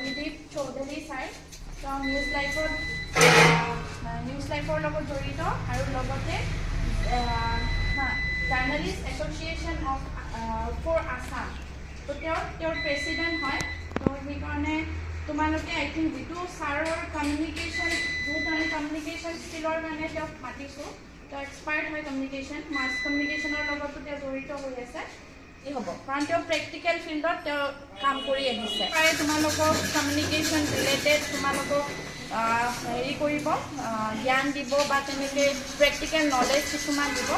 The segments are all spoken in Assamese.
অভিদীপ চৌধুৰী ছাৰ তেওঁ নিউজ লাইফৰ লগত জড়িত আৰু লগতে জাৰ্ণালিষ্ট এছ'চিয়েশ্যন ফৰ আছাম তো তেওঁৰ প্ৰেচিডেণ্ট হয়। তো সেইকাৰণে তোমালোকে আই থিংক যিটো ছাৰৰ কমিউনিকেশ্যন স্কিলৰ কাৰণে তেওঁক মাতিছোঁ। তেওঁ এক্সপাৰ্ট হয় কমিউনিকেশ্যন, মাছ কমিউনিকেশ্যনৰ লগতো তেওঁ জড়িত হৈ আছে হ'ব, কাৰণ তেওঁ প্ৰেক্টিকেল ফিল্ডত তেওঁ কাম কৰি আহিছে। প্ৰায় তোমালোকক কমিউনিকেশ্যন ৰিলেটেড তোমালোকক হেৰি কৰিব, জ্ঞান দিব বা তেনেকৈ প্ৰেক্টিকেল নলেজ কিছুমান দিব।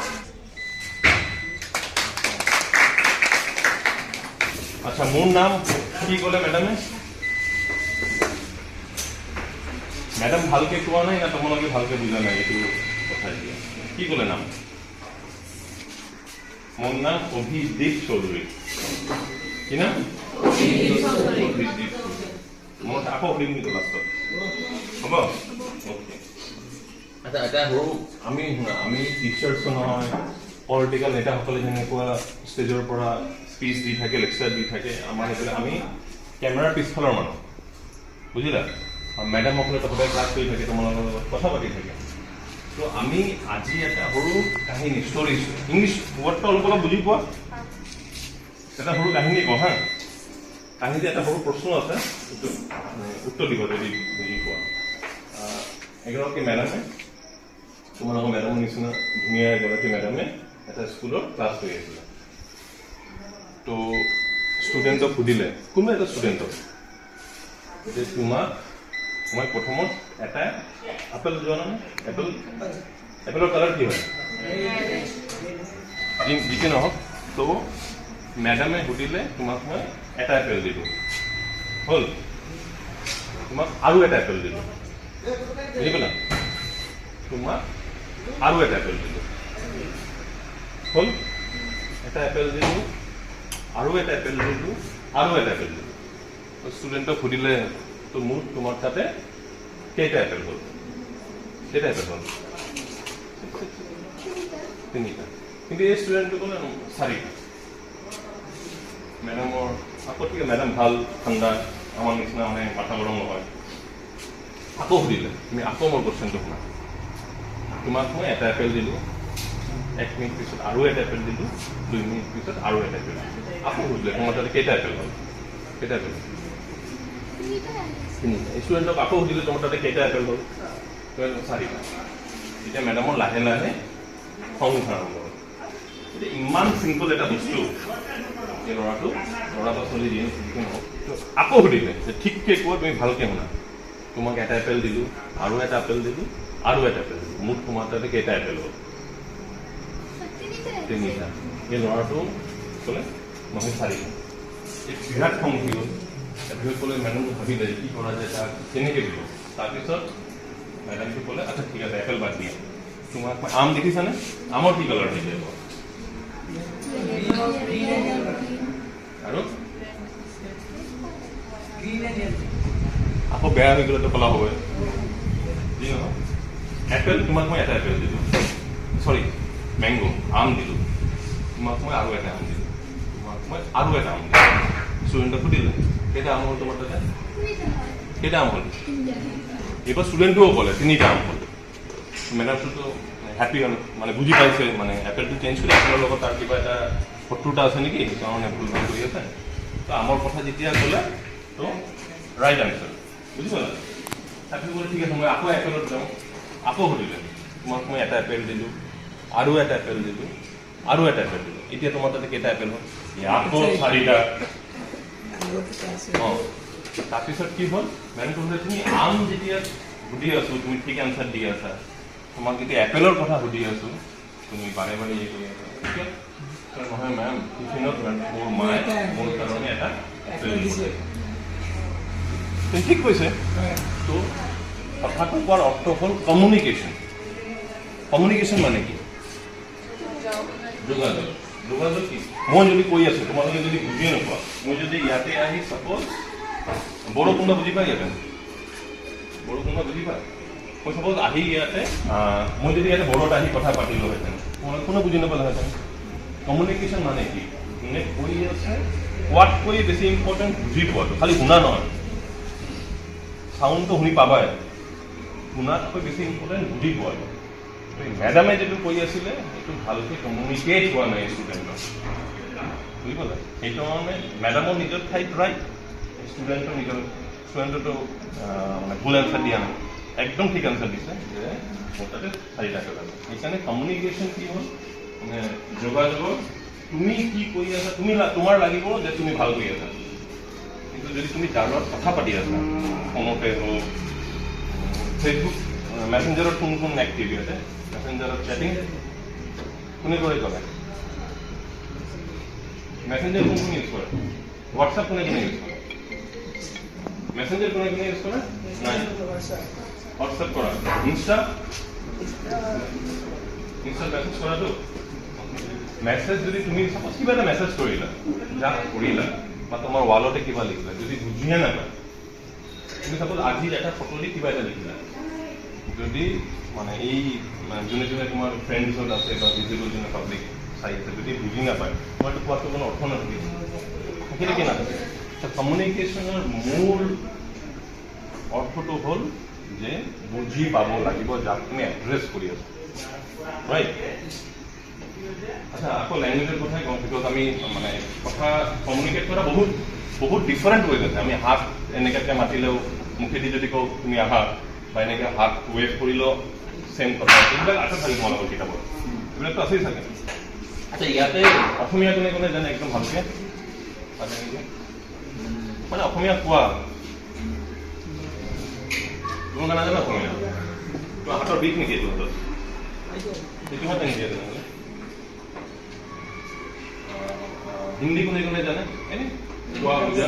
আচ্ছা, মোৰ নাম কি ক'লে মেডামে? মেডাম ভালকে কোৱা নাই না তোমালোকে ভালকে বুজা নাই এইটো কথা? এতিয়া কি ক'লে নাম? মোৰ নাম অভিদীপ চৌধুৰী। কি নাম? মই আকৌ সুধিম কিন্তু লাষ্টত, হ'ব? অ'কে। আচ্ছা, এটা সৰু আমি টিচাৰ্ছো নহয়, পলিটিকেল নেতাসকলে যেনেকুৱা ষ্টেজৰ পৰা স্পীচ দি থাকে, লেকচাৰ দি থাকে, আমাৰ সেইফালে আমি কেমেৰাৰ পিছফালৰ মানুহ, বুজিলা? মেডামসকলে তহঁতে ক্লাছ কৰি থাকে, তোমালোকৰ লগত কথা পাতি থাকে। তো আমি আজি এটা সৰু কাহিনী, ষ্টৰী, ইংলিছ ৱৰ্ডটো অলপ অলপ বুজি পোৱা? এটা সৰু কাহিনী কওঁ হা। কাহিনীতে এটা সৰু প্ৰশ্ন আছে, উত্তৰ দিব যদি বুজি পোৱা। এগৰাকী মেডামে, তোমালোকৰ মেডামৰ নিচিনা ধুনীয়া এগৰাকী মেডামে এটা স্কুলৰ ক্লাছ কৰি আছিলে। তো ষ্টুডেণ্টক সুধিলে, কোনোবা এটা ষ্টুডেণ্টক যে তোমাক মই প্ৰথমত এটা আপেল যোৱা নাই, এপেলৰ কালাৰ কি হয়? যি নহওক, তো মেডামে সুধিলে তোমাক মই এটা এপেল দিলোঁ, হ'ল? তোমাক আৰু এটা এপেল দিলোঁ, বুজি পালা? তোমাক আৰু এটা এপেল দিলোঁ, হ'ল? এটা এপেল দিলোঁ, আৰু এটা এপেল দিলোঁ, আৰু এটা এপেল দিলোঁ। ষ্টুডেণ্টক সুধিলে, তো মোৰ তোমাৰ তাতে কেইটা এপেল হ'ল? কেইটা এপেল হ'ল? তিনিটা। কিন্তু এই ষ্টুডেণ্টটো ক'লে চাৰিটা। মেডামৰ আকৌ ঠিক আছে, মেডাম ভাল, ঠাণ্ডা, আমাৰ নিচিনা মানে মাথা গৰম নহয়। আকৌ সুধিলে, তুমি আকৌ মোৰ কোৱেশ্যনটো শুনা। তোমাক মই এটা এপেল দিলোঁ, 1 মিনিট পিছত আৰু এটা এপেল দিলোঁ, 2 মিনিট পিছত আৰু এটা এপেল দিলোঁ। আকৌ সুধিলে, তোমাৰ তাতে কেইটা এপেল হ'ল? কেইটা এপেল? তিনিটা। ষ্টুডেণ্টক আকৌ সুধিলে, তোমাৰ তাতে কেইটা এপেল হ'ল? চাৰিটা। এতিয়া মেডামৰ লাহে লাহে খং উঠা আৰম্ভ হ'ল। এতিয়া ইমান চিম্পল এটা বস্তু, এই ল'ৰা বা ছোৱালী যিয়ে নহওক, আকৌ সুধিলে যে ঠিককৈ কোৱা, তুমি ভালকৈ শুনা। তোমাক এটা এপেল দিলোঁ, আৰু এটা এপেল দিলোঁ, আৰু এটা এপেল দিলোঁ, মোক তোমাৰ তাতে কেইটা এপেল হ'ল? তিনিটা। এই ল'ৰাটো ক'লে নহয় চাৰিটা। এই বিৰাট খং উঠি গ'ল। তাৰপিছত ক'লে, মেডামটো ভাবিলে কি কৰা যায়, তাক কেনেকৈ দিব। তাৰপিছত মেডামটো ক'লে, আচ্ছা ঠিক আছে, এপেল বাদ দিয়া। তোমাক আম দেখিছানে? আমৰ কি কালাৰ হৈ যাব? আৰু আকৌ বেয়া হৈ গ'লেতো ক'লা হ'ব। যি নহয়, এপেল, তোমাক মই এটা এপেল দিলোঁ, চৰি মেংগ, আম দিলোঁ। তোমাক মই আৰু এটা আম দিলোঁ, তোমাক মই আৰু এটা আম দিলোঁ। ষ্টুডেণ্টক সুধিলে, কেইটা আম হ'ল তোমাৰ তাতে? কেইটা আম হ'ল? এইবাৰ ষ্টুডেণ্টটোও ক'লে তিনিটা আম হ'ল। মেডামটোতো হেপী হ'ল, মানে বুজি পাইছে, মানে এপেলটো চেঞ্জ কৰি এপেলৰ লগত তাৰ কিবা এটা শত্ৰুতা আছে নেকি, সেইকাৰণে ভুল ভাল কৰি আছে। তো আমৰ কথা যেতিয়া ক'লে, তো ৰাইট আনচাৰ, বুজি পালা? তাৰপিছত ক'লে ঠিক আছে, মই আকৌ এপেলত যাওঁ। আকৌ সুধিলে, তোমাক মই এটা এপেল দিলোঁ, আৰু এটা এপেল দিলোঁ, আৰু এটা এপেল দিলোঁ। এতিয়া তোমাৰ তাতে কেইটা এপেল হ'ল? আকৌ চাৰিটা। অঁ, তাৰপিছত কি হ'ল? মেডাম ক'লে, তুমি আম যেতিয়া সুধি আছোঁ, তুমি ঠিক আনচাৰ দি আছা, তোমাক যেতিয়া এপেলৰ কথা সুধি আছোঁ, তুমি বাৰে বাৰে ইয়ে কৰি আছা। নহয় মেম, টিফিনত মোৰ মায়ে মোৰ কাৰণে এটা এপেল দিছে। ঠিক কৈছে। তো কথাটো কোৱাৰ অৰ্থ হ'ল কমিউনিকেশ্যন। কমিউনিকেশ্যন মানে কি? যোগাযোগ। যোগাযোগ কি? মই যদি কৈ আছোঁ, তোমালোকে যদি বুজিয়ে নোপোৱা, মই যদি ইয়াতে আহি চাপ'জ বৰষুণা বুজি পাই ইয়াতে, বৰষুণা বুজি পায়, মই চাপ'জ আহি ইয়াতে, মই যদি ইয়াতে বড়োত আহি কথা পাতিলোহেঁতেন, তোমালোকে কোনো বুজি নাপালেহেঁতেন। কমিউনিকেশ্যন মানে কি? কোনে কৈ আছে, কোৱাতকৈ বেছি ইম্পৰ্টেণ্ট বুজি পোৱাটো, খালি শুনা নহয়। চাউণ্ডটো শুনি পাবাই, শুনাতকৈ বেছি ইম্পৰ্টেণ্ট বুজি পোৱা। মেডামে যিটো কৈ আছিলে সেইটো ভালকৈ কমিউনিকেট হোৱা নাই ষ্টুডেণ্টক, বুজি পালে? সেইটো মানে মেডামৰ নিজৰ ঠাইত ৰাইট, ষ্টুডেণ্টতো মানে ভুল এনচাৰ দিয়া নাই, একদম ঠিক এনচাৰ দিছে যে মোৰ তাতে 4টা কালাৰ। সেইকাৰণে কমিউনিকেশ্যন কি হ'ল মানে যোগাযোগৰ, তুমি কি কৰি আছা, তোমাৰ লাগিব যে তুমি ভাল কৰি আছা, কিন্তু যদি তুমি তাৰ লগত কথা পাতি আছা ফোনতে হওক, ফেচবুক মেছেঞ্জাৰত কোন এক্টিভ আছে, মেছেঞ্জাৰত চেটিং কোনে কৰে, মেছেঞ্জাৰ কোন ইউজ কৰে, হোৱাটছআপ কোনে ইউজ কৰে, মেছেঞ্জাৰ কোনে ইউজ কৰে, নাই হোৱাটছআপ কৰা, ইনষ্টাত মেছেজ কৰাটো, মেছেজ যদি তুমি চাপোজ কিবা এটা মেছেজ কৰিলা, যাক কৰিলা বা তোমাৰ ৱালতে কিবা লিখিলা, যদি বুজিয়ে নাপায়, তুমি চাপোজ আজি এটা ফটো দি কিবা এটা লিখিলা, যদি মানে এই যোনে যোনে তোমাৰ ফ্ৰেণ্ডছত আছে বা ভিজিবল যোনে পাব্লিক চাই আছে, যদি বুজি নাপায় তোমাৰতো কোৱাটো কোনো অৰ্থ নাথাকিব, থাকিলে কি নাথাকে। কমিউনিকেশ্যনৰ মূল অৰ্থটো হ'ল যে বুজি পাব লাগিব যাক তুমি এড্ৰেছ কৰি আছা, ৰাইট? আচ্ছা, আকৌ লেংগুৱেজৰ কথাই কওঁ, বিকজ আমি মানে কথা কমিউনিকেট কৰা বহুত ডিফাৰেণ্ট ৱেজ আছে। আমি হাত এনেকৈ মাতিলেও, মুখেদি যদি কওঁ তুমি আহা, বা এনেকৈ হাত ৱেভ কৰিলেও চেম কথা, এইবিলাক আছে চাগে তোমালোকৰ কিতাপত, এইবিলাকতো আছেই চাগে। আচ্ছা, ইয়াতে অসমীয়া কোনে জানে একদম ভালকে? মানে অসমীয়া কোৱা তোমালোকে নাজানা অসমীয়া? তোমাৰ হাতৰ বিষ নেকি এইটো হাতত? সেইটো হাতে নেকি? হিন্দী কোনে জানে? এনে কোৱা বুজা?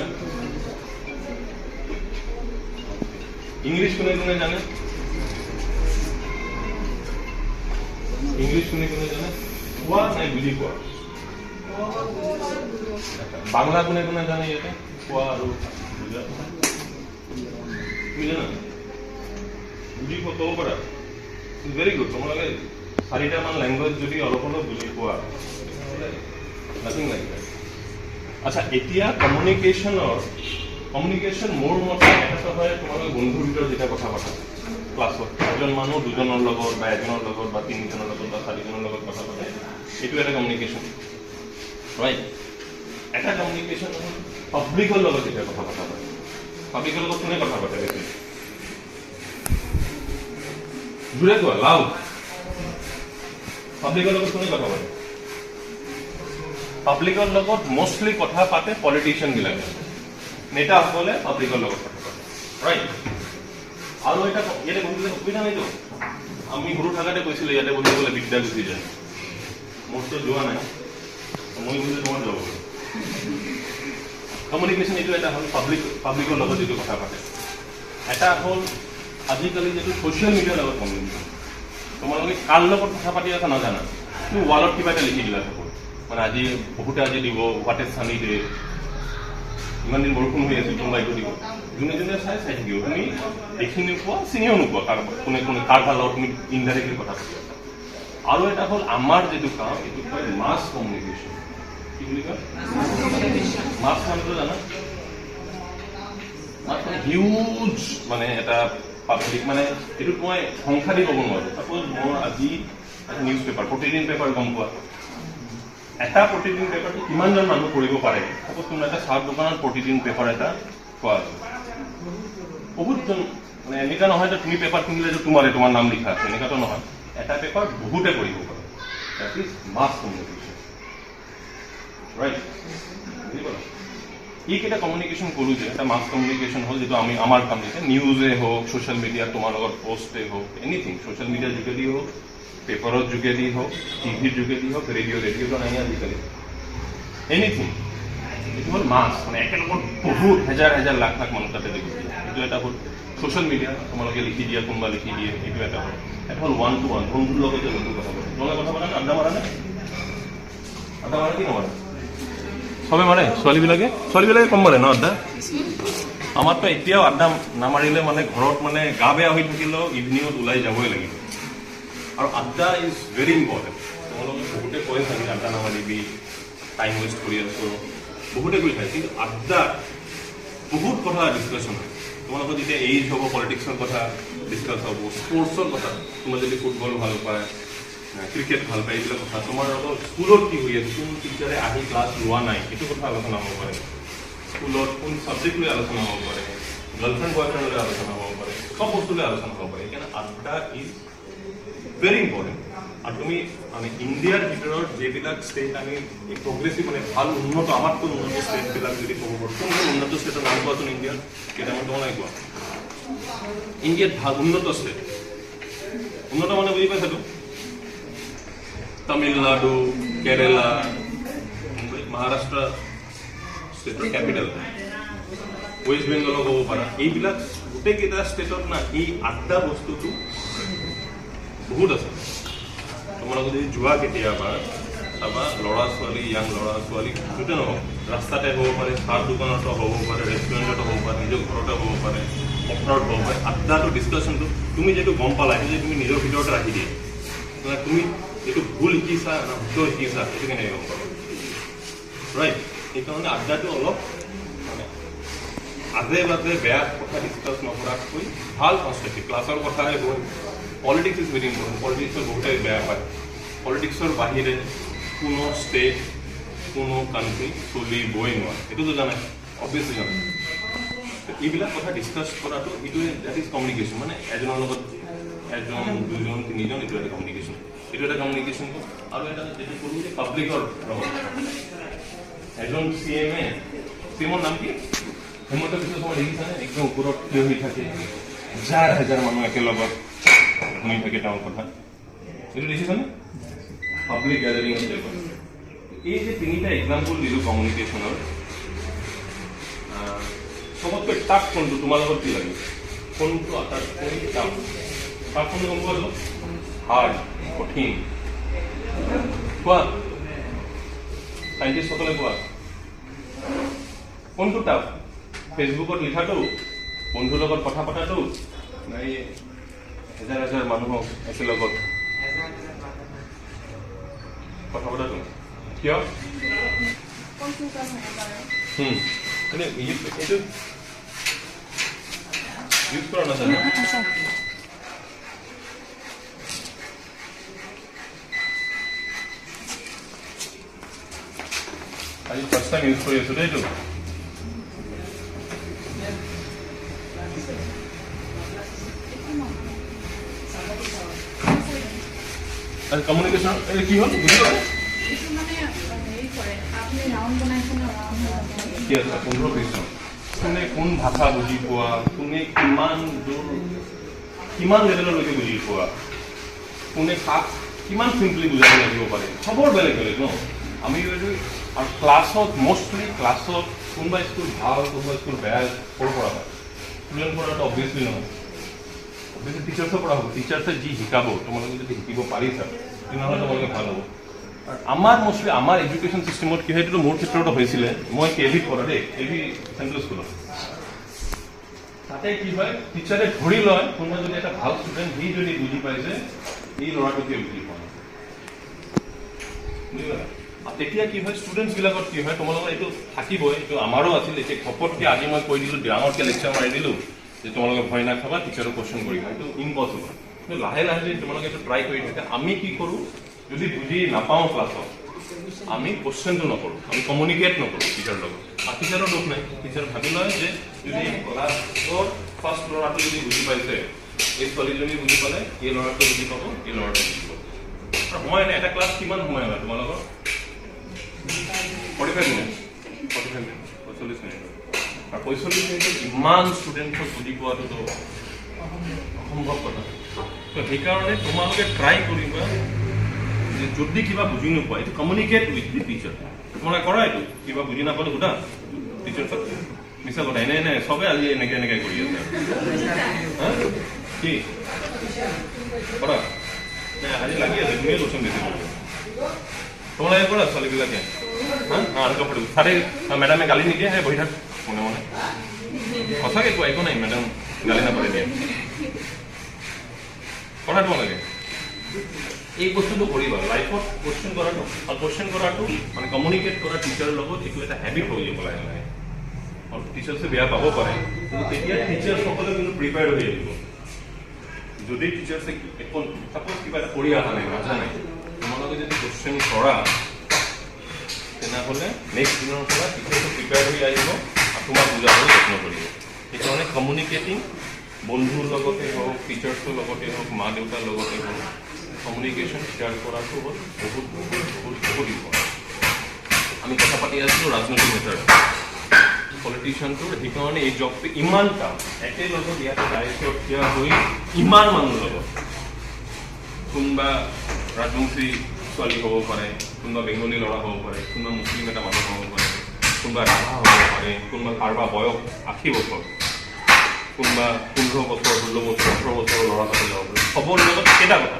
ইংলিছ কোনে জানে? ইংলিছ কোনে জানে? কোৱা নাই বুজি পোৱা? বাংলা কোনে জানে ইয়াতে? কোৱা আৰু বুজা? তুমি জানা? বুজি পোৱা ক'ব পাৰা? Very good. তোমালোকে 4টামান লেংগুৱেজ যদি অলপ বুজি পোৱা, নাথিং লাইক দ্যাট। আচ্ছা, এতিয়া কমিউনিকেশ্যন মোৰ মতে এটা হয় তোমালোকে বন্ধুৰ ভিতৰত যেতিয়া কথা পাতা ক্লাছত, এজন মানুহ দুজনৰ লগত বা এজনৰ লগত বা 3জনৰ লগত বা 4জনৰ লগত কথা পাতে, এইটো এটা কমিউনিকেশ্যন, ৰাইট? এটা কমিউনিকেশ্যন হ'ল পাব্লিকৰ লগত যেতিয়া কথা পতা হয়। পাব্লিকৰ লগত কোনে কথা পাতে বেছি? জোৰে কোৱা, লাউড। পাব্লিকৰ লগত কোনে কথা পাতে? পাব্লিকৰ লগত মষ্টলি কথা পাতে পলিটিচিয়ান বিলাকে, নেতাসকলে পাব্লিকৰ লগত কথা পাতে, ৰাইট? আৰু এটা ইয়াতে বহিবলৈ অসুবিধা নাইতো, আমি সৰু থাকাতে কৈছিলো ইয়াতে বহিবলৈ বিদ্যা গুচি যায়, মোৰতো যোৱা নাই, মই বুজিলে তোমাৰ যাব। কমিউনিকেশ্যন এইটো এটা হ'ল পাব্লিকৰ লগত যিটো কথা পাতে। এটা হ'ল আজিকালি যিটো ছ'চিয়েল মিডিয়াৰ লগত কমিউনিকেশ্যন। তোমালোকে কাৰ লগত কথা পাতি আছা নাজানা, তুমি ৱালত কিবা এটা লিখি দিলা থাকোঁ, মানে আজি বহুতে আজি দিব হোৱাট ইজ চানি ডে, ইমান দিন বৰষুণ হৈ আছিল, কোনোবা এইটো দিব, যোনে চাই থাকিব, তুমি দেখি নোপোৱা, চিনিও নোপোৱা কোনে কাৰ লগত তুমি ইনডাইৰেক্টলি কথা পাতি আছা। আৰু এটা হ'ল আমাৰ যিটো কাম, এইটো কয় মাছ কমিউনিকেশ্যন। কি বুলি কয়? মাছ কামটো জানা? মাছ মানে হিউজ, মানে এটা পাব্লিক, মানে এইটোত মই সংখ্যা দি ক'ব নোৱাৰো। চাপ'জ মোৰ আজি নিউজ পেপাৰ, প্ৰতিদিন পেপাৰ গম পোৱা, এটা প্ৰতিদিন পেপাৰটো কিমানজন মানুহ পঢ়িব পাৰে? চাপ'জ তোমাৰ এটা চাহ দোকানত প্ৰতিদিন পেপাৰ এটা পোৱা আছে, বহুতজন, মানে এনেকুৱা নহয় যে তুমি পেপাৰ কিনিলে যে তোমাৰ নাম লিখা আছে, এনেকুৱাতো নহয়। এটা পেপাৰ বহুতে পঢ়িব পাৰে, that is mass communication, right? বুজি পালা? এইকেইটা কমিউনিকেশ্যন কৰোঁ যে এটা মাছ কমিউনিকেশ্যন হ'ল, যিটো আমাৰ কাম দিছে, নিউজে হওক, ছ'চিয়েল মিডিয়াত তোমাৰ লগত পষ্টে হওক, এনিথিং, ছ'চিয়েল মিডিয়াৰ যোগেদি হওক, পেপাৰৰ যোগেদি হওক, টিভিৰ যোগেদি হওক, ৰেডিঅ'টো নাই আজিকালি, এনিথিং, এইটো হ'ল মাছ, মানে একেলগত বহুত হাজাৰ লাখ মানুহ তাতে দেখি দিয়ে। এইটো এটা হ'ল ছ'চিয়েল মিডিয়া, তোমালোকে লিখি দিয়া, কোনোবা লিখি দিয়ে, এইটো এটা হ'ল। এটা হ'ল 1-to-1, বন্ধুৰ লগত যে বন্ধু কথা পাতে। তোমালোকে কথা পাতা নে? আড্ডা মাৰা নে? আড্ডা মাৰা কি নমাৰা? চবে মাৰে? ছোৱালীবিলাকে কম মাৰে ন আড্ডা? আমাৰতো এতিয়াও আড্ডা নামাৰিলে মানে ঘৰত মানে গা বেয়া হৈ থাকিলেও ইভিনিঙত ওলাই যাবই লাগিব। আৰু আড্ডা ইজ ভেৰি ইম্পৰ্টেণ্ট। তোমালোকে বহুতে কয় চাগে আড্ডা নামাৰিবি, টাইম ৱেষ্ট কৰি আছো, বহুতে কৈ থাকে, কিন্তু আড্ডা বহুত কথা ডিছকাশ্যন হয়। তোমালোকৰ যেতিয়া এইজ হ'ব পলিটিক্সৰ কথা ডিছকাছ হ'ব, স্পৰ্টছৰ কথা, তোমাৰ যদি ফুটবল ভাল পায়, ক্ৰিকেট ভাল পায়, এইবিলাক কথা তোমাৰ লগত স্কুলত কি হৈ আছে, কোন টিচাৰে আহি ক্লাছ লোৱা নাই সেইটো কথা আলোচনা হ'ব পাৰে, স্কুলত কোন ছাবজেক্ট লৈ আলোচনা হ'ব পাৰে, গাৰ্লফ্ৰেণ্ড বয়ফ্ৰেণ্ড লৈ আলোচনা হ'ব পাৰে, সব বস্তু লৈ আলোচনা হ'ব পাৰে। সেইকাৰণে আড্ডা ইজ ভেৰি ইম্পৰ্টেণ্ট। আৰু তুমি মানে ইণ্ডিয়াৰ ভিতৰত যিবিলাক ষ্টেট আমি প্ৰগ্ৰেছিভ মানে ভাল উন্নত, আমাতকৈ উন্নত ষ্টেটবিলাক যদি ক'ব পাৰোঁ, কোনখন উন্নত ষ্টেটৰ নাম কোৱাচোন ইণ্ডিয়াৰ, কেইটামান তোমালোকে কোৱা। ইণ্ডিয়াত ভাল উন্নত ষ্টেট, উন্নত মানে বুজি পাইছাতো, তামিলনাডু, কেৰেলা, মহাৰাষ্ট্ৰ ষ্টেটৰ কেপিটেল, ৱেষ্ট বেংগলো ক'ব পাৰা। এইবিলাক গোটেইকেইটা ষ্টেটত না এই আড্ডা বস্তুটো বহুত আছে। তোমালোকে যদি যোৱা কেতিয়াবা চাবা, ল'ৰা ছোৱালী, য়াং ল'ৰা ছোৱালী য'তে নহওক, ৰাস্তাতে হ'ব পাৰে, চাহ দোকানতো হ'ব পাৰে, ৰেষ্টুৰেণ্টতো হ'ব পাৰে, নিজৰ ঘৰতে হ'ব পাৰে, পথাৰত হ'ব পাৰে, আড্ডাটো ডিছকাশ্যনটো তুমি যিটো গম পালা সেইটো যদি তুমি নিজৰ ভিতৰতে ৰাখি দিয়ে, তুমি এইটো ভুল শিকিছা না শুদ্ধ শিকিছা সেইটো কেনেকৈ গম পাবা, ৰাইট? সেইকাৰণে আড্ডাটো অলপ মানে আজে বাজে বেয়া কথা ডিছকাছ নকৰাকৈ ভাল কনষ্ট্ৰাকটিভ ক্লাছৰ কথাই হ'ল। Politics is very important. পলিটিক্সৰ বহুতেই বেয়া পায়। পলিটিক্সৰ বাহিৰে কোনো ষ্টেট, কোনো কাণ্ট্ৰি চলিবই নোৱাৰে, এইটোতো জানে, অবভিয়াছলি জানে। এইবিলাক কথা ডিছকাছ কৰাটো এইটোৱে ডেট ইজ কমিউনিকেশ্যন। মানে এজনৰ লগত এজন, দুজন, তিনিজন, এইটো এটা কমিউনিকেশ্যন, এইটো এটা কমিউনিকেশ্যন। আৰু এটা যিটো ক'লো যে পাব্লিকৰ লগত এজন চিএমৰ নাম কি, হিমন্ত বিশ্ব শৰ্মা দেখিছানে? একদম ওপৰত থিয় হৈ থাকে, হাজাৰ হাজাৰ মানুহ একেলগত শুনি থাকে তেওঁৰ কথা, এইটো দেখিছানে? পাব্লিক গেদাৰিং আছে। এই যে তিনিটা এক্সাম্পল দিলোঁ কমিউনিকেশ্যনৰ, চবতকৈ টাফ কোনটো তোমাৰ লগত কি লাগে? কোনটো আটাইতকৈ টাফ? টাফ কোনটো গম পোৱা যাব? হাৰ্ড, কঠিন। কোৱা, চাইণ্টিষ্টসকলে কোৱা, কোনটো টাফ? ফেচবুকত লিখাটো, বন্ধুৰ লগত কথা পতাটো, নাই হাজাৰ হাজাৰ মানুহক একেলগত কথা পতাটো? কিয়? মানে এইটো ইউজ কৰা নাজানো। আজি ফাৰ্ষ্ট টাইম ইউজ কৰি আছো দেই এইটো। কমিউনিকেশ্যন কি হ'ল বুজি পালে? কি আছে 15-20 জন, কোনে কোন ভাষা বুজি পোৱা, কোনে কিমান দূৰ কিমান লেভেললৈকে বুজি পোৱা, কোনে কাক কিমান চিম্পলি বুজাব লাগিব পাৰে, চবৰ বেলেগ বেলেগ ন। আমি আৰু ক্লাছত মষ্টলি ক্লাছত কোনোবা স্কুল ভাল, কোনোবা স্কুল বেয়া, সৰুৰ পৰা হয়। ষ্টুডেণ্ট পঢ়াটো অবভিয়াছলি নহয়, অবভিয়াছলি টিচাৰ্ছৰ পৰা হ'ব। টিচাৰ্ছে যি শিকাব তোমালোকে যদি শিকিব পাৰিছা তেনেহ'লে তোমালোকে ভাল হ'ব। আমাৰ মষ্টলি আমাৰ এডুকেশ্যন চিষ্টেমত কি হয়, এইটোতো মোৰ ক্ষেত্ৰতো হৈছিলে। মই কেভিত পঢ়া দেই, কেভি চেণ্ট্ৰেল স্কুলত। তাতে কি হয়, টিচাৰে ধৰি লয় কোনোবা যদি এটা ভাল ষ্টুডেণ্ট, সি যদি বুজি পাইছে এই ল'ৰাটোকে বুজি পোৱা নাই, বুজি পালা? তেতিয়া কি হয়, ষ্টুডেণ্টছবিলাকত কি হয়, তোমালোকৰ এইটো থাকিবই, এইটো আমাৰো আছিল। এতিয়া ঘপককৈ আজি মই কৈ দিলোঁ, ডাঙৰকৈ লেকচাৰ মাৰি দিলোঁ যে তোমালোকে ভয় নাখাবা, টিচাৰক কুৱেশ্যন কৰিবা, এইটো ইম্পচিবল। কিন্তু লাহে লাহে যদি তোমালোকে এইটো ট্ৰাই কৰি থাকে, আমি কি কৰোঁ, যদি বুজি নাপাওঁ ক্লাছত, আমি কুৱেশ্যনটো নকৰোঁ, আমি কমিউনিকেট নকৰোঁ টিচাৰৰ লগত। আৰু টিচাৰৰ দুখ নাই, টিচাৰ ভাবি লয় যে যদি ক্লাছৰ ফাৰ্ষ্ট ল'ৰাটো যদি বুজি পাইছে, এই ছোৱালীজনী বুজি পালে, এই ল'ৰাটো বুজি পাব, এই ল'ৰাটো বুজি পাব। সময় নাই, এটা ক্লাছ কিমান সময় হয় তোমালোকৰ? 45 মিনিট, 45 মিনিট, 45 মিনিট। আৰু 45 মিনিটত ইমান ষ্টুডেণ্টক বুজি পোৱাটোতো অসম্ভৱ কথা। তো সেইকাৰণে তোমালোকে ট্ৰাই কৰিবা যে যদি কিবা বুজি নোপোৱা, এইটো কমিউনিকেট উইথ দি টিচাৰ। তোমালোকে কৰা এইটো, কিবা বুজি নাপালে সোধা টিচাৰ্ছক। মিছা কথা, এনে এনে চবে আজি এনেকে এনেকে কৰি আছে। কি কৰা নাই, আজি লাগি আছে, তুমিয়ে কোৱেশ্যন বেছি কৰিবা। তোমালোকে কৰা ছোৱালীবিলাকে এনেকুৱা পঢ়িব ছাৰে, মেডামে গালি নিদিয়ে, সেই বহি থাক মনে মনে। সঁচাকৈ কোৱা, একো নাই, মেডাম গালি নাপাৰে দিয়ে। কৰা তোমালোকে এই বস্তুটো কৰিবা লাইফত, কুৱেশ্যন কৰাটো। আৰু কুৱেশ্যন কৰাটো মানে কমিউনিকেট কৰা টিচাৰৰ লগত এইটো এটা হেবিট হৈ যাব লাহে লাহে। টিচাৰ্ছে বেয়া পাব পাৰে, কিন্তু তেতিয়া টিচাৰ্ছসকলে কিন্তু প্ৰিপেয়াৰ্ড হৈ আহিব। যদি টিচাৰ্ছে চাপ'জ কিবা এটা কৰি অহা নাই, নাজানে, তোমালোকে যদি কুৱেশ্যন কৰা তেনেহ'লে নেক্সট দিনৰ পৰা টিচাৰ্ছে প্ৰিপেয়াৰ্ড হৈ আহিব আৰু তোমাক বুজাবলৈ যত্ন কৰিব। সেইকাৰণে কমিউনিকেটিং বন্ধুৰ লগতে হওক, টিচাৰ্ছৰ লগতে হওক, মা দেউতাৰ লগতে হওক, কমিউনিকেশ্যন শ্বেয়াৰ কৰাটো হ'ল বহুত বহুত বহুত বহুত ইম্পৰ্টেণ্ট। আমি কথা পাতি আছিলোঁ ৰাজনৈতিক মেটাৰ, পলিটিচিয়ানটোৰ, সেইকাৰণে এই জবটো ইমান কাম। একেলগত ইয়াতে ডাইৰেক্টৰ থিয় হৈ ইমান মানুহৰ লগত, কোনোবা ৰাজবংশী ছোৱালী হ'ব পাৰে, কোনোবা বেংগলী ল'ৰা হ'ব পাৰে, কোনোবা মুছলিম এটা মানুহ হ'ব পাৰে, কোনোবা ৰাভা হ'ব পাৰে, কোনোবা কাৰোবাৰ বয়স 80 বছৰ, কোনোবা 15 বছৰ, 16 বছৰ, 18 বছৰৰ ল'ৰা ছোৱালী হ'ব পাৰে। খবৰ লগত কেইটা কথা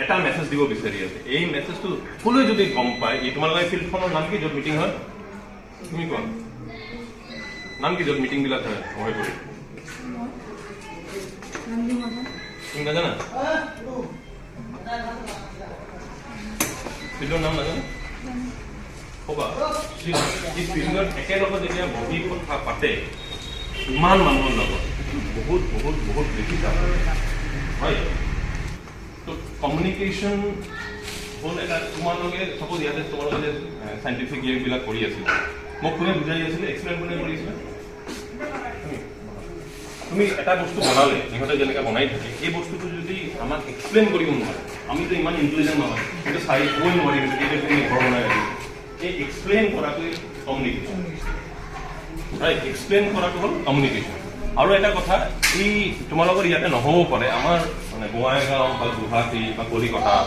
এটা মেছেজ দিব বিচাৰি আছে। এই মেছেজটো সকলোৱে যদি গম পায়, এই তোমালোকে ফিল্ডখনৰ নাম কি য'ত মিটিং হয়? তুমি কোৱা নাম কি য'ত মিটিংবিলাক হয়? সহায় কৰি তুমি নাজানা? ফিল্ডৰ নাম নাজানা? ক'বা। এই ফিল্ডত একেলগে যেতিয়া বহি কথা পাতে ইমান মানুহৰ লগত, বহুত বহুত বহুত বেছি কাম হয়। তো কমিউনিকেশ্যন হ'ল এটা, তোমালোকে চাপ'জ ইয়াতে তোমালোকে যে চাইণ্টিফিক ইয়েবিলাক কৰি আছিলে, মোক কোনে বুজাই আছিলে, এক্সপ্লেইন কোনে কৰিছিলে? তুমি এটা বস্তু বনালে, সিহঁতে যেনেকৈ বনাই থাকে, এই বস্তুটো যদি আমাক এক্সপ্লেইন কৰিব নোৱাৰে, আমিতো ইমান ইণ্টেলিজেণ্ট নহয়, কিন্তু চাই ক'বই নোৱাৰিম এইটো তুমি ঘৰ বনাই ৰাখিম। এই এক্সপ্লেইন কৰাটোৱে কমিউনিকেশ্যন, ৰাইট? এক্সপ্লেইন কৰাটো হ'ল কমিউনিকেশ্যন। আৰু এটা কথা, এই তোমালোকৰ ইয়াতে নহ'ব পাৰে, আমাৰ মানে বঙাইগাঁও বা গুৱাহাটী বা কলিকতা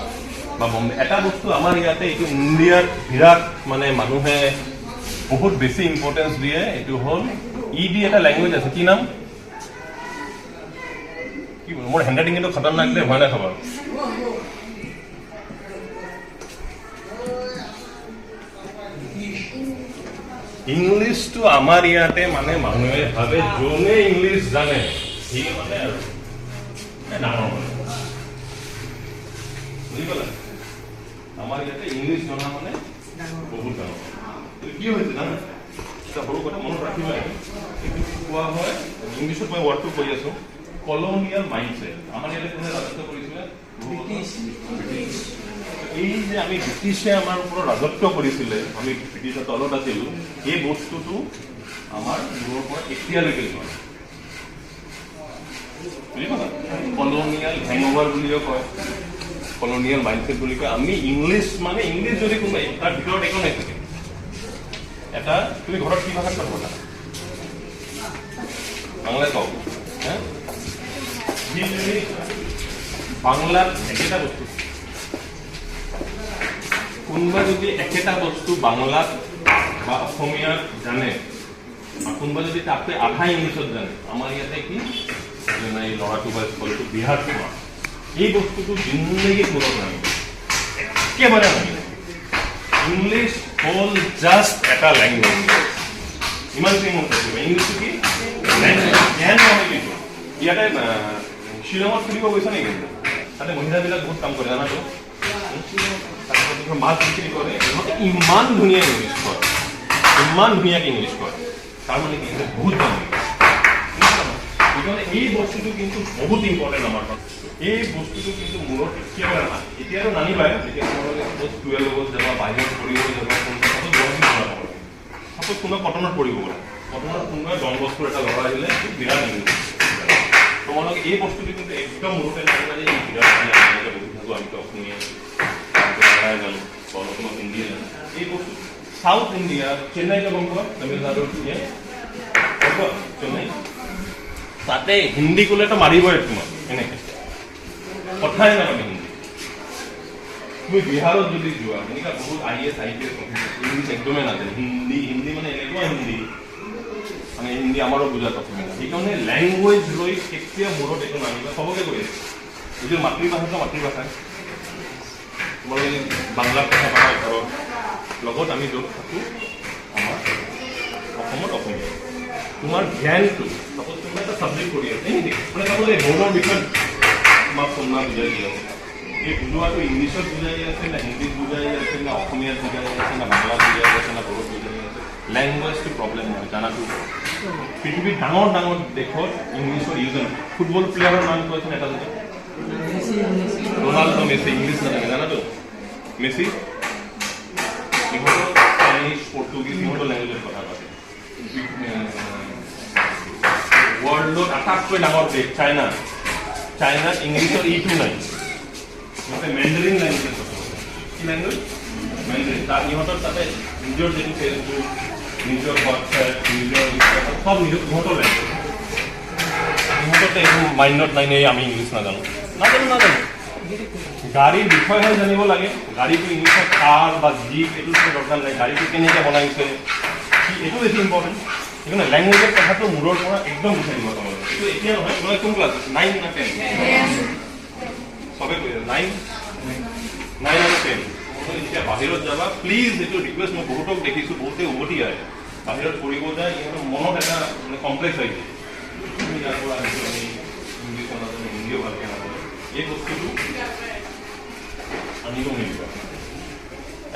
বা বম্বে, এটা বস্তু আমাৰ ইয়াতে এইটো ইণ্ডিয়াৰ বিৰাট মানে মানুহে বহুত বেছি ইম্পৰ্টেঞ্চ দিয়ে, এইটো হ'ল ইডি এটা লেংগুৱেজ আছে, কি নাম? কি মোৰ হেণ্ডৰাইটিং কিন্তু খতৰনাক দে, ভয় নাই খবৰ। ইংলিছটো আমাৰ ইয়াতে মানে মানুহে ভাবে যোনে ইংলিছ জানে সি মানে আৰু ডাঙৰ মানে, বুজি পালা? আমাৰ ইয়াতে ইংলিছ জনা মানে বহুত ডাঙৰ। কি হৈছে জানা, এটা সৰু কথা মনত ৰাখিবা, এইটো কোৱা হয় ইংলিছত, মই ৱৰ্ডটো কৈ আছো, কলনিয়েল মাইণ্ডছেট। আমাৰ ইয়াতে কোনে ৰাজত্ব কৰিছিলে? ব্ৰিটিছ। এই যে আমি ব্ৰিটিছে আমাৰ ওপৰত ৰাজত্ব কৰিছিলে, আমি ব্ৰিটিছৰ তলত আছিলোঁ, এই বস্তুটো আমাৰ মূৰৰ পৰা এতিয়ালৈকে যোৱা নাই, বুজি পালা? কলনিয়েল হেংঅভাৰ বুলিও কয়, কলনিয়েল মাইণ্ডছেট বুলি কয়। আমি ইংলিছ মানে ইংলিছ যদি কোনোবাই তাৰ ভিতৰত একো নাই থাকে। এটা তুমি ঘৰত কি ভাষাত কথা পতা? বাংলাত কওঁ, হা? বাংলাত একেটা বস্তু, কোনোবা যদি একেটা বস্তু বাংলাত বা অসমীয়াত জানে, কোনোবা যদি তাতকৈ আধা ইংলিছত জানে, আমাৰ ইয়াতে কি এই ল'ৰাটো বা ছোৱালীটো বিহাৰ কোৱা, এই বস্তুটো জিন্দগীত মনত নামিব, একেবাৰে নামিব। ইংলিছ হ'ল জাষ্ট এটা লেংগুৱেজ, ইমানখিনি মনত ৰাখিব। ইংলিছটো কি জ্ঞান নহয়, কিন্তু ইয়াতে শ্বিলঙত ফুৰিব গৈছা নেকি? তাতে মহিলাবিলাক বহুত কাম কৰে জানাতো, মাছ বিক্ৰী কৰে, সিহঁতে ইমান ধুনীয়া ইংলিছ কয়, ইমান ধুনীয়াকৈ ইংলিছ কয়, তাৰমানে কি বহুত দাম। সেইকাৰণে এই বস্তুটো কিন্তু বহুত ইম্পৰ্টেণ্ট আমাৰ কাৰণে। এই বস্তুটো কিন্তু মূৰত একেবাৰে নাই, এতিয়াতো নানিবাই, যেতিয়া তোমালোকে চাপ'জ 12 যাবা, বাহিৰত পঢ়িবলৈ যাবা, চাপ'জ কোনোবা কটনত পঢ়িব গ'লে, কটনত কোনোবাই ডন বস্কুৰ এটা ল'ৰা আহিলে বিৰাট ইংলিছ, তোমালোকে এই বস্তুটো কিন্তু একদম মূৰতে নানিবা যে বিৰাট বহি থাকোঁ, আমিতো অসমীয়া জানো, অলপ হিন্দী জানো। এই বস্তু সাউথ ইণ্ডিয়া, চেন্নাইতে গম পোৱা, তামিলনাডুৰ চেন্নাই, তাতে হিন্দী ক'লেতো মাৰিবই তোমাক, এনেকৈ কথাই নাপাবি হিন্দী। তুমি বিহাৰত যদি যোৱা, এনেকুৱা বহুত IAS IPS ইংলিছ একদমেই নাজানে, হিন্দী মানে এনেকুৱা হিন্দী মানে হিন্দী আমাৰো বুজাত অসমীয়া। সেইকাৰণে লেংগুৱেজ লৈ কেতিয়া মূৰত একো নানিবা, চবকে কৈ আছে নিজৰ মাতৃভাষাটো মাতৃভাষা। তোমালোকে বাংলা কথা পাতা ঘৰত, লগত আমি য'ত থাকোঁ আমাৰ অসমত অসমীয়া, তোমাৰ জ্ঞানটো চাপ'জ তুমি এটা ছাবজেক্ট কৰি আছে, মানে চাপ'জ এই বৰ্ডৰ বিষয়ে তোমাক কোনোবা বুজাই দি আছে, এই বুজোৱাটো ইংলিছত বুজাই আছে, না হিন্দীত বুজাই আছে, না অসমীয়াত বুজাই আছে, না বাংলাত বুজাই আছে, না বড়োত বুজাই আছে, লেংগুৱেজটো প্ৰব্লেম নহয় জানাটো পৃথিৱীৰ ডাঙৰ ডাঙৰ দেশত ইংলিছৰ ইউজ নহয় ফুটবল প্লেয়াৰৰ নাম কোৱাচোন এটা যদি ৰনাল্ডো মেছি ইংলিছ নাজানে জানাতো মেছি ইহঁতৰ স্পেনিছ পৰ্তুগীজ ইহঁতৰ লেংগুৱেজত কথা পাতে ৱৰ্ল্ডত আটাইতকৈ ডাঙৰ দেশ চাইনাত ইংলিছৰ ইটো নাই সিহঁতে মেণ্ডাৰিন লেংগুৱেজ কথা পাতে কি লেংগুৱেজ মেণ্ডাৰিন তাত ইহঁতৰ তাতে নিজৰ যিটো ফেচবুক নিজৰ হোৱাটছএপ নিজৰ সব নিজৰ ইহঁতৰ লেংগুৱেজ ইহঁততে একো মাইণ্ডত নাই নেই আমি ইংলিছ নাজানো গাড়ীৰ বিষয়েহে জানিব লাগে গাড়ীটো ইংলিছত কাৰ বা জীপ এইটো দৰকাৰ নাই গাড়ীটো কেনেকৈ বনাইছে এইটো বেছি ইম্পৰ্টেণ্ট সেইকাৰণে লেংগুৱেজৰ কথাটো মূৰৰ পৰা একদম গুচাই দিব তোমালোকে এইটো এতিয়া নহয় তোমালোকে কোন ক্লাছ 9 না 10 সবে কৈ 9 আৰু 10 এতিয়া বাহিৰত যাবা প্লিজ এইটো ৰিকুৱেষ্ট মই বহুতক দেখিছোঁ বহুতে উভতি আহে বাহিৰত পঢ়িব যায় ইহঁতৰ মনত এটা মানে কমপ্লেক্স হৈ যায় তুমি ইয়াৰ পৰা আহিছোঁ আমি ইংলিছ নাজানো হিন্দীও ভালকৈ নাজানো এই বস্তুটো আনিব নিদিবা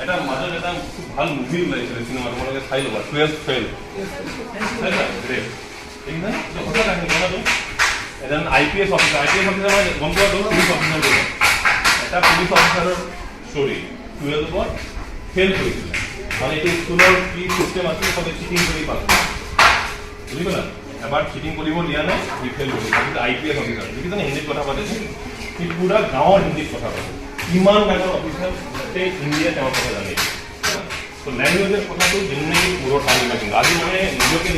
এটা মাজত এটা খুব ভাল মুভি ওলাইছিলে চিনেমা তোমালোকে চাই ল'বা 12th ফেইল ঠিক নাই এজন IPS অফিচাৰ মানে গম পোৱাটো পুলিচ অফিচাৰ এটা পুলিচ অফিচাৰৰ ষ্টৰী 12th ফেইল কৰিছিলে মানে এইটো স্কুলৰ কি চিষ্টেম আছিল সবে চিটিং কৰি পালে বুজি পালা এবাৰ চিটিং কৰিব দিয়া নাই সি ফেইল কৰিছিল IPS অফিচাৰ যিকেইজনে হিন্দীত কথা পাতিছে সি পুৰা গাঁৱৰ হিন্দীত কথা পাতে ইমান ডাঙৰ অফিচাৰ গোটেই ইণ্ডিয়া তেওঁৰ কথা জানে তো লেংগুৱেজৰ কথাটো জিন্দগী মূৰত আনিব কিন্তু আজি মানে নিজকে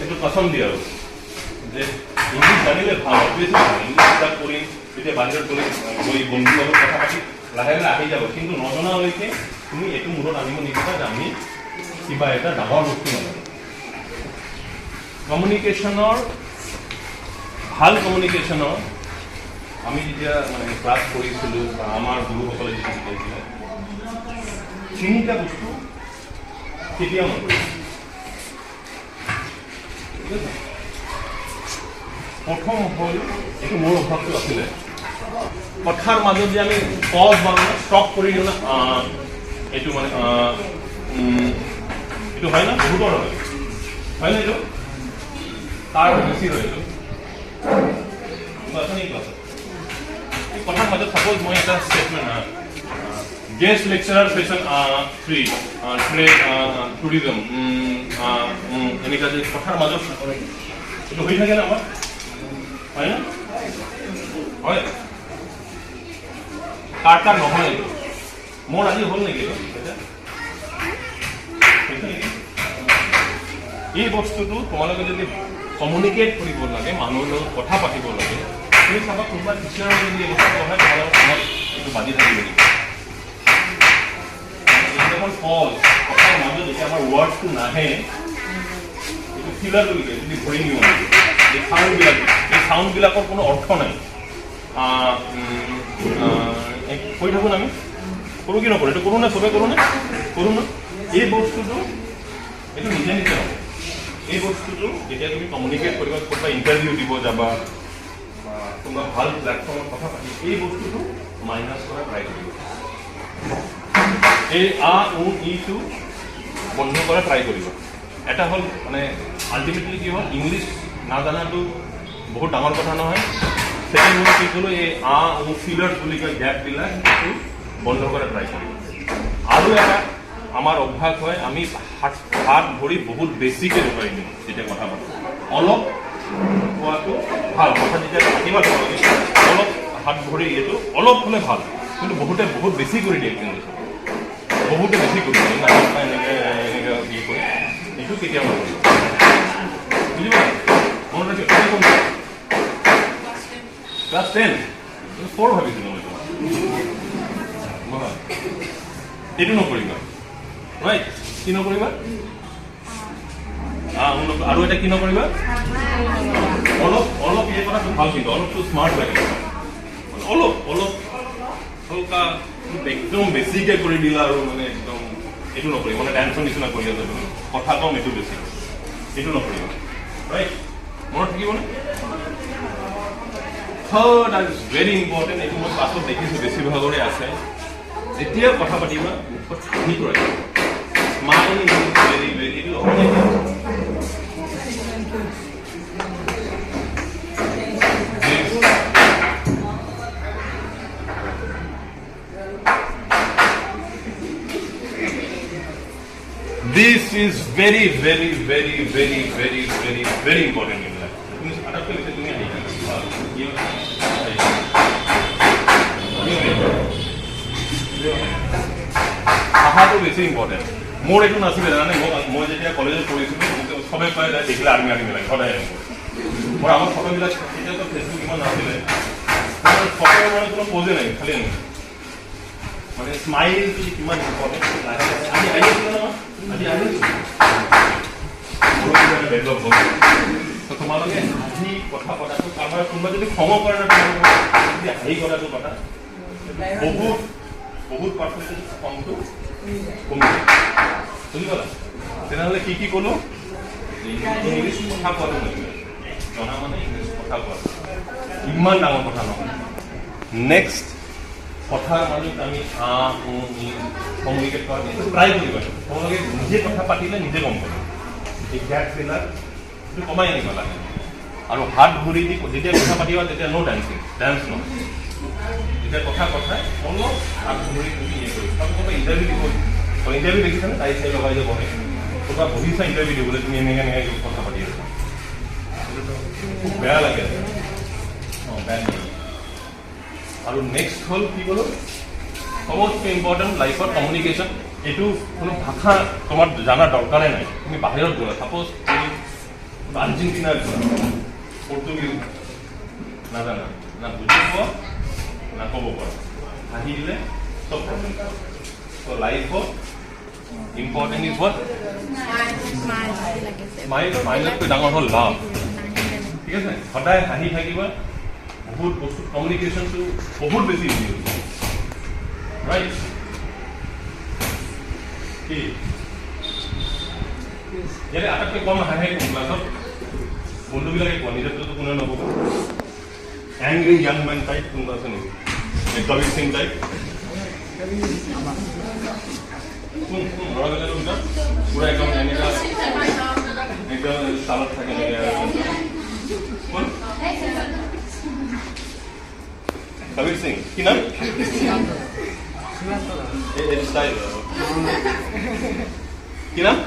এইটো পচন্দ দিয়ে আৰু যে ইংলিছ জানিলে ভাল অভিয়াছলি ভাল ইংলিছ কিতাপ কৰিম তেতিয়া বাহিৰত গৈ বন্ধুৰ লগত কথা পাতি লাহে লাহে আহি যাব কিন্তু নজনালৈকে তুমি এইটো মূৰত আনিব নিবিচাৰা যে আমি কিবা এটা ডাঙৰ বস্তু নাজানো কমিউনিকেশ্যনৰ ভাল কমিউনিকেশ্যনৰ আমি যেতিয়া মানে ক্লাছ কৰিছিলোঁ বা আমাৰ গুৰুসকলে যেতিয়া শিকাইছিলে তিনিটা বস্তু কেতিয়াও নকৰিব ঠিক আছে প্ৰথম হ'ল এইটো মোৰ অভ্যাসটো আছিলে কথাৰ মাজত যে আমি পজ বা ষ্টপ কৰি দিওঁ না এইটো মানে এইটো হয় না বহুতৰ হয় না এইটো তাৰ বেছি হয় এইটো আছে নেকি ক্লাছত কথাৰ মাজত সাপোজ মই এটা statement guest lecturer session 3 tourism এনেকুৱা যে কথাৰ মাজত এইটো হৈ থাকে না আমাৰ হয় না হয় কাৰ নহয় এইটো মোৰ আজি হ'ল নেকি এই বস্তুটো তোমালোকে যদি কমিউনিকেট কৰিব লাগে মানুহৰ লগত কথা পাতিব লাগে তুমি চাবা কোনোবা টিচাৰৰ যদি এই বস্তু পঢ়ায় তোমালোকৰ মনত এইটো বাজি থাকিব নেকি এখন কল কথাৰ মাজত যেতিয়া আমাৰ ৱৰ্ডছটো নাহে এইটো ফিলাৰ বুলি কয় যদি ধৰি নিওঁ এই চাউণ্ডবিলাকৰ কোনো অৰ্থ নাই কৈ থাকোঁ আমি কৰোঁ কি নকৰোঁ এইটো কৰোঁ নে চবে কৰোঁ না এই বস্তুটো এইটো নিজে নিজে হ'ব এই বস্তুটো যেতিয়া তুমি কমিউনিকেট কৰিবা কোনোবা ইণ্টাৰভিউ দিব যাবা বা কোনোবা ভাল প্লেটফৰ্মত কথা পাতি এই বস্তুটো মাইনাছ কৰা ট্ৰাই কৰিব এই ইটো বন্ধ কৰা ট্ৰাই কৰিব এটা হ'ল মানে আল্টিমেটলি কি হ'ল ইংলিছ নাজানাটো বহুত ডাঙৰ কথা নহয় ছেকেণ্ড হ'ল কি ক'লোঁ এই ফিলাৰ্ছ বুলি কয় গেপবিলাক সেইটো বন্ধ কৰা ট্ৰাই কৰিব আৰু এটা আমাৰ অভ্যাস হয় আমি হাত ভৰি বহুত বেছিকৈ ধৰি দিওঁ যেতিয়া কথা পাতোঁ অলপ কোৱাটো ভাল কথা যেতিয়া থাকিব তোমালোকে অলপ হাত ভৰি এইটো অলপ হ'লে ভাল কিন্তু বহুতে বহুত বেছি কৰি দিয়ে কিন্তু বহুতে বেছি কৰি দিয়ে এনেকৈ কি কৰে এইটো কেতিয়াও নকৰিব বুজি পালা মনত ৰাখিব ক্লাছ 10 4 ভাবিছিলোঁ মই এইটো নকৰিবা ৰাইট কি নকৰিবা আৰু এটা কি নকৰিবা অলপ এই কথাটো ভাল কিন্তু অলপটো স্মাৰ্ট লাগে অলপ হালকা একদম বেছিকৈ কৰি দিলা আৰু মানে একদম এইটো নকৰিবা মানে টেনশ্যন নিচিনা কৰি আছে তুমি কথা কম এইটো বেছি এইটো নকৰিবা ৰাইট মনত থাকিবনে থাৰ্ড আৰু ভেৰি ইম্পৰ্টেণ্ট এইটো মই পাছত দেখিছোঁ বেছিভাগৰে আছে যেতিয়া কথা পাতিবা মুখত হাঁহিটো ৰাখিবা Smile is very, very low. This is very, very, very, very, very, very, very important in life. ভাষাটো বেছি ইম্পৰ্টেণ্ট মোৰ এইটো নাছিলে জানে মই যেতিয়া কলেজত পঢ়িছিলোঁ সবে কয় দেখিলে আৰ্মি আৰ্মি লাগে সদায় মোৰ আমাৰ ফটোবিলাক তেতিয়াতো ফেচবুক ইমান নাছিলে ফটো মানে কোনো পজে নাই খালি মানে স্মাইলটো কিমান ইম্পৰ্টেণ্ট আজি আহিছিলে নহয় আজি আহিছোঁ ডেভেলপ হ'ল তোমালোকে হাঁহি কথা পতাটো আমাৰ কোনোবা যদি খং কৰে না যদি হাঁহি কথাটো পতা বহুত বহুত পাৰ্চেণ্টেজ খংটো কমি বুজি পালা তেনেহ'লে কি ক'লো ইংলিছ কথা কোৱাটো লাগিব জনা মানে ইংলিছ কথা কোৱাটো ইমান ডাঙৰ কথা নহয় নেক্সট কথাৰ মাজত আমি কমিউনিকেট কৰাটো ট্ৰাই কৰিব লাগে তোমালোকে নিজে কথা পাতিলে নিজে গম পাব বিলাক এইটো কমাই আনিব লাগে আৰু হাত ভৰি দি যেতিয়া কথা পাতিবা তেতিয়া ন' ডান্সিং ডান্স নহয় যেতিয়া কথা অলপ হাত ভৰি তুমি ইয়ে কৰিবা ক'ৰবাত ইণ্টাৰভিউ দিব ইণ্টাৰভিউ দেখিছানে তাই চাই লগাই যাব ক'ৰবাত বহিছা ইণ্টাৰভিউ দিবলৈ তুমি এনেকৈ কথা পাতি আছা খুব বেয়া লাগে বেয়া লাগে আৰু নেক্সট হ'ল কি ক'লো সবতকৈ ইম্পৰ্টেণ্ট লাইফত কমিউনিকেশ্যন এইটো কোনো ভাষা তোমাৰ জানাৰ দৰকাৰে নাই তুমি বাহিৰত গ'লা ছাপ'জ তুমি আৰ্জেণ্টিনাত যোৱা পৰ্তুগীজ নাজানা না বুজি পোৱা না ক'ব পাৰা আহিলে চব প্ৰব্লেম ত' লাইফত ইম্পৰ্টেণ্ট ইজ হোৱাট স্মাইলতকৈ ডাঙৰ হ'ল লাভ ঠিক আছে সদায় হাঁহি থাকিবা বহুত বস্তু কমিউনিকেশ্যনটো বহুত বেছি ইজি হৈছে ৰাইট কি ইয়াতে আটাইতকৈ কম হাঁহে ক্লাছত বন্ধুবিলাকে কোৱা নিজৰটো কোনে নক'ব এংগ্ৰি ইয়াং মেন টাইপ কোনোবা আছে নেকি কবিৰ সিং টাইপ ল'ৰাবিলাকৰ ভিতৰত পুৰা একদম এনেকুৱা একদম চালত থাকে কবিৰ সিং কি নাম স্টাইল কি নাম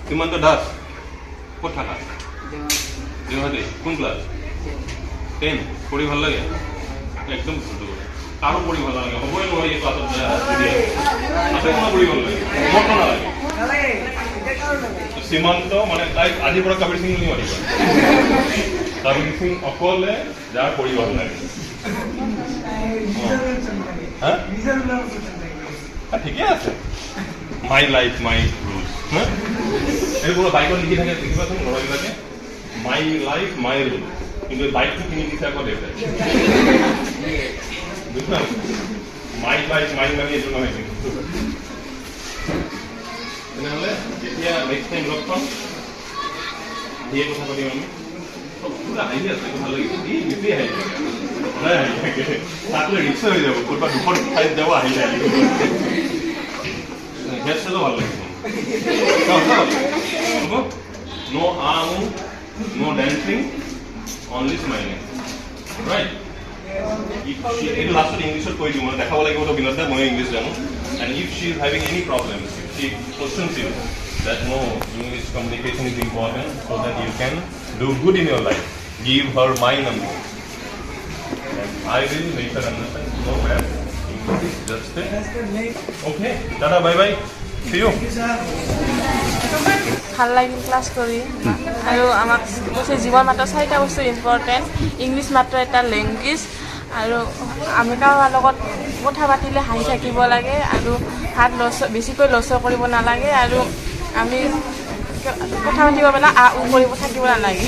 সীমান্ত দাস ক'ত থাকা গুৱাহাটী কোন ক্লাছ 10 পঢ়ি ভাল লাগে একদম ভুলটো কৰে কাৰো পঢ়ি ভাল নালাগে হ'বই নোৱাৰি এই ক্লাছত পঢ়ি ভাল লাগে মনটো নালাগে সীমান্ত মানে তাইক আজিৰ পৰা কবিৰ সিং বুলি মাতিবা কবিৰ সিং অকলে যাৰ পঢ়ি ভাল লাগে ঠিকে আছে মাই লাইফ মাই ৰুলছ এইবোৰ বাইকত লিখি থাকে দেখিবাচোন ল'ৰাবিলাকে মাই লাইফ মাই ৰুল কিন্তু বাইকটো কিনি দিছে আকৌ দেউতাই বুজিছা মাই লাইফ মাই মানে এইটো নহয় কিন্তু তেনেহ'লে যেতিয়া নেক্সট টাইম লগ পাম আহিয়ে কথা পাতিম আমি পুৰা হাঁহি আছে ভাল লাগিছে ই বেছি হাঁহি সদায় হাঁহি থাকে তাতো ৰিক্স হৈ যাব ক'ৰবাত দুখন ঠাইত যাব আহি যায় হেড চেলো ভাল লাগিছে হ'ব no arm no dancing only smiling right if last English কৈ দিওঁ মই দেখাব লাগিব তো বিনতে মই ইংলিছ জানো and if she is having any problems if she questions you that no English communication is important so that you can do good in your life give her my number and I will make her understand no man English is just okay tada bye bye see you ভাল লাগিল ক্লাছ কৰি আৰু আমাক কৈছে জীৱন মাত্ৰ 4টা বস্তু ইম্পৰ্টেণ্ট ইংলিছ মাত্ৰ এটা লেংগুৱেজ আৰু আমি কাৰোবাৰ লগত কথা পাতিলে হাঁহি থাকিব লাগে আৰু হাত বেছিকৈ লৰচৰ কৰিব নালাগে আৰু আমি কথা পাতিব পেলাই আ উ কৰিব থাকিব নালাগে